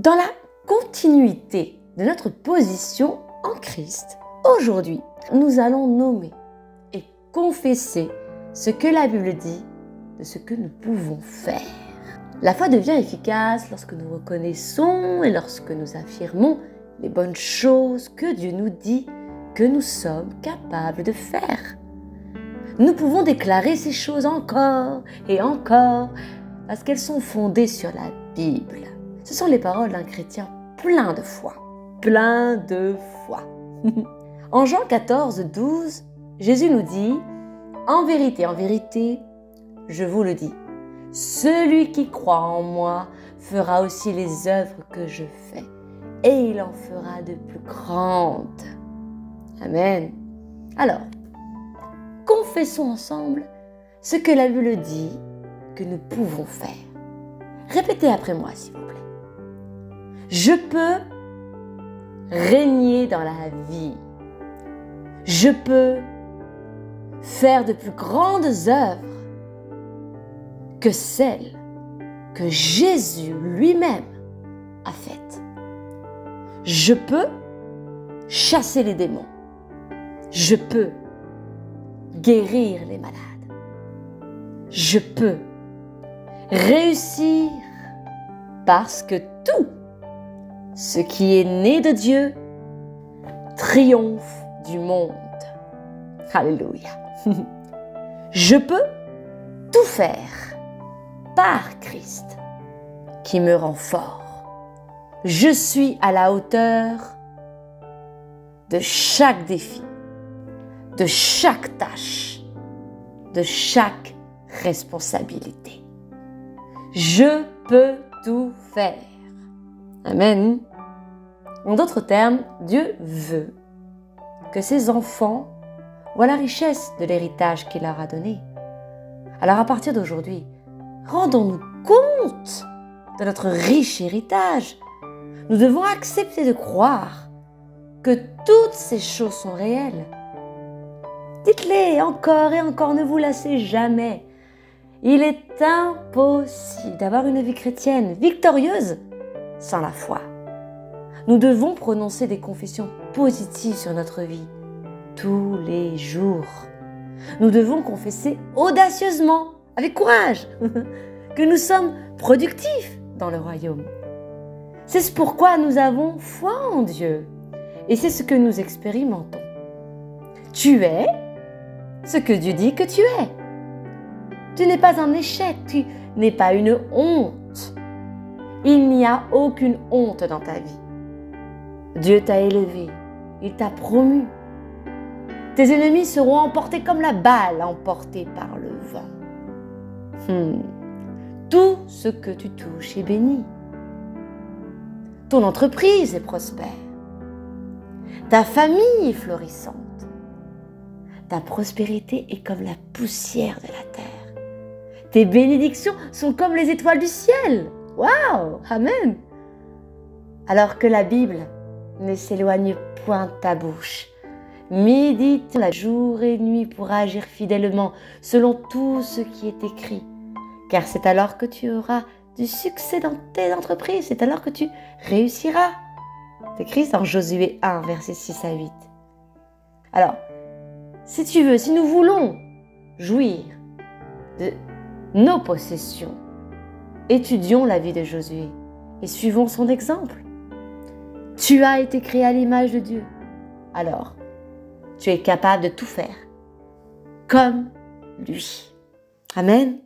Dans la continuité de notre position en Christ, aujourd'hui, nous allons nommer et confesser ce que la Bible dit de ce que nous pouvons faire. La foi devient efficace lorsque nous reconnaissons et lorsque nous affirmons les bonnes choses que Dieu nous dit que nous sommes capables de faire. Nous pouvons déclarer ces choses encore et encore parce qu'elles sont fondées sur la Bible. Ce sont les paroles d'un chrétien plein de foi. Plein de foi. En Jean 14, 12, Jésus nous dit « En vérité, je vous le dis, celui qui croit en moi fera aussi les œuvres que je fais, et il en fera de plus grandes. » Amen. Alors, confessons ensemble ce que la Bible dit que nous pouvons faire. Répétez après moi, s'il vous plaît. Je peux régner dans la vie. Je peux faire de plus grandes œuvres que celles que Jésus lui-même a faites. Je peux chasser les démons. Je peux guérir les malades. Je peux réussir parce que tout ce qui est né de Dieu triomphe du monde. Alléluia. Je peux tout faire par Christ qui me rend fort. Je suis à la hauteur de chaque défi, de chaque tâche, de chaque responsabilité. Je peux tout faire. Amen. En d'autres termes, Dieu veut que ses enfants voient la richesse de l'héritage qu'il leur a donné. Alors à partir d'aujourd'hui, rendons-nous compte de notre riche héritage. Nous devons accepter de croire que toutes ces choses sont réelles. Dites-les encore et encore, ne vous lassez jamais. Il est impossible d'avoir une vie chrétienne victorieuse sans la foi. Nous devons prononcer des confessions positives sur notre vie tous les jours. Nous devons confesser audacieusement, avec courage, que nous sommes productifs dans le royaume. C'est pourquoi nous avons foi en Dieu et c'est ce que nous expérimentons. Tu es ce que Dieu dit que tu es. Tu n'es pas un échec, tu n'es pas une honte. Il n'y a aucune honte dans ta vie. Dieu t'a élevé, il t'a promu. Tes ennemis seront emportés comme la balle emportée par le vent. Tout ce que tu touches est béni. Ton entreprise est prospère. Ta famille est florissante. Ta prospérité est comme la poussière de la terre. Tes bénédictions sont comme les étoiles du ciel. Waouh! Amen! Alors que la Bible ne s'éloigne point de ta bouche. Médite-la jour et nuit pour agir fidèlement selon tout ce qui est écrit. Car c'est alors que tu auras du succès dans tes entreprises. C'est alors que tu réussiras. C'est écrit dans Josué 1, versets 6 à 8. Alors, si tu veux, si nous voulons jouir de nos possessions, étudions la vie de Josué et suivons son exemple. Tu as été créé à l'image de Dieu. Alors, tu es capable de tout faire comme lui. Amen.